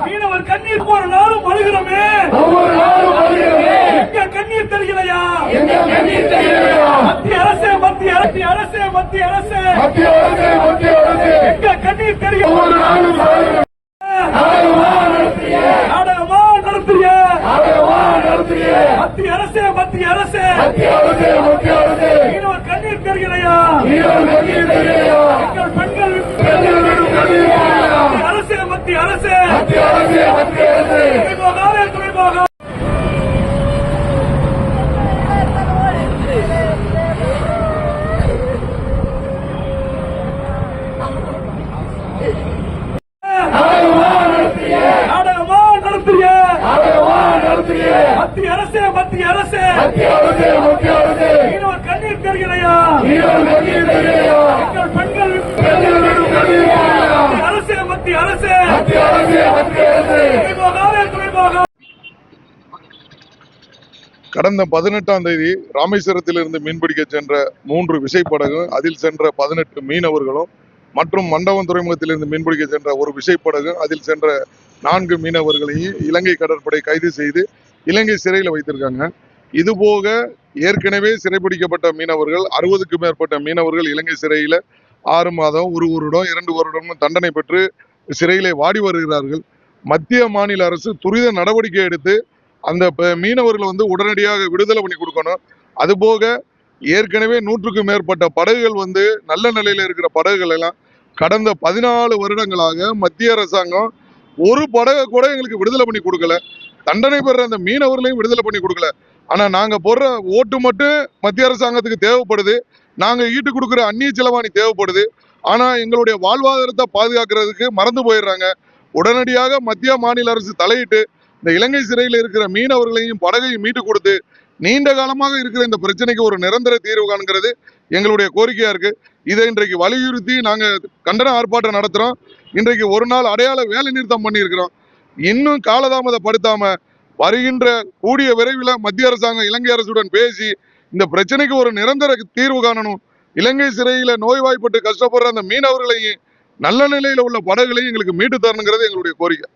மீனவர் கண்ணீர் ஒரு நாளும் அழுகிறோமே, கண்ணீர் தெரியலையா? மத்திய அரசு மத்திய அரசு மத்திய அரசு எங்க கண்ணீர் தெரியும்? நாடகமா நடத்திய மத்திய அரசு மத்திய அரசு மீனவர் கண்ணீர் தெரியலையா? எங்கள் பெண்கள் அரசு மத்திய அரசு துணைபோக நாடகமா நடத்திய மத்திய அரசு மத்திய அரசு மீனவர் கண்ணீர் தெரியலையா? எங்கள் பெண்கள் அரசு மத்திய அரசு துணைபோக. கடந்த 18ஆம் தேதி ராமேஸ்வரத்திலிருந்து மீன்பிடிக்க சென்ற 3 விசைப்படகு, அதில் சென்ற 18 மீனவர்களும் மற்றும் மண்டபம் துறைமுகத்திலிருந்து மீன்பிடிக்க சென்ற ஒரு விசைப்படகு, அதில் சென்ற 4 மீனவர்களையும் இலங்கை கடற்படை கைது செய்து இலங்கை சிறையில் வைத்திருக்காங்க. இதுபோக ஏற்கனவே சிறைபிடிக்கப்பட்ட மீனவர்கள் 60க்கும் மேற்பட்ட மீனவர்கள் இலங்கை சிறையில் 6 மாதம், 1 வருடம், 2 வருடம் தண்டனை பெற்று சிறையிலே வாடி வருகிறார்கள். மத்திய மாநில அரசு துரித நடவடிக்கை எடுத்து அந்த மீனவர்களை உடனடியாக விடுதலை பண்ணி கொடுக்கணும். அதுபோக ஏற்கனவே 100க்கும் மேற்பட்ட படகுகள் நல்ல நிலையில இருக்கிற படகுகள் எல்லாம் கடந்த 14 வருடங்களாக மத்திய அரசாங்கம் ஒரு படகை கூட எங்களுக்கு விடுதலை பண்ணி கொடுக்கல. தண்டனை பெற அந்த மீனவர்களையும் விடுதலை பண்ணி கொடுக்கல. ஆனா நாங்க போடுற ஓட்டு மட்டும் மத்திய அரசாங்கத்துக்கு தேவைப்படுது. நாங்க ஈட்டு கொடுக்குற அந்நிய செலவாணி தேவைப்படுது. ஆனா எங்களுடைய வாழ்வாதாரத்தை பாதுகாக்கிறதுக்கு மறந்து போயிடுறாங்க. உடனடியாக மத்திய மாநில அரசு தலையிட்டு இந்த இலங்கை சிறையில் இருக்கிற மீனவர்களையும் படகையும் மீட்டு கொடுத்து நீண்ட காலமாக இருக்கிற இந்த பிரச்சனைக்கு ஒரு நிரந்தர தீர்வு காண்கிறது எங்களுடைய கோரிக்கையா இருக்கு. இதை இன்றைக்கு வலியுறுத்தி நாங்க கண்டன ஆர்ப்பாட்டம் நடத்துறோம். இன்றைக்கு ஒரு நாள் அடையாள வேலை நிறுத்தம் பண்ணியிருக்கிறோம். இன்னும் காலதாமதப்படுத்தாம வருகின்ற கூடிய விரைவில் மத்திய அரசாங்கம் இலங்கை அரசுடன் பேசி இந்த பிரச்சனைக்கு ஒரு நிரந்தர தீர்வு காணணும். இலங்கை சிறையில நோய்வாய்ப்பட்டு கஷ்டப்படுற அந்த மீனவர்களையும் நல்ல நிலையில உள்ள படகுகளையும் எங்களுக்கு மீட்டு தரணுங்கிறது எங்களுடைய கோரிக்கை.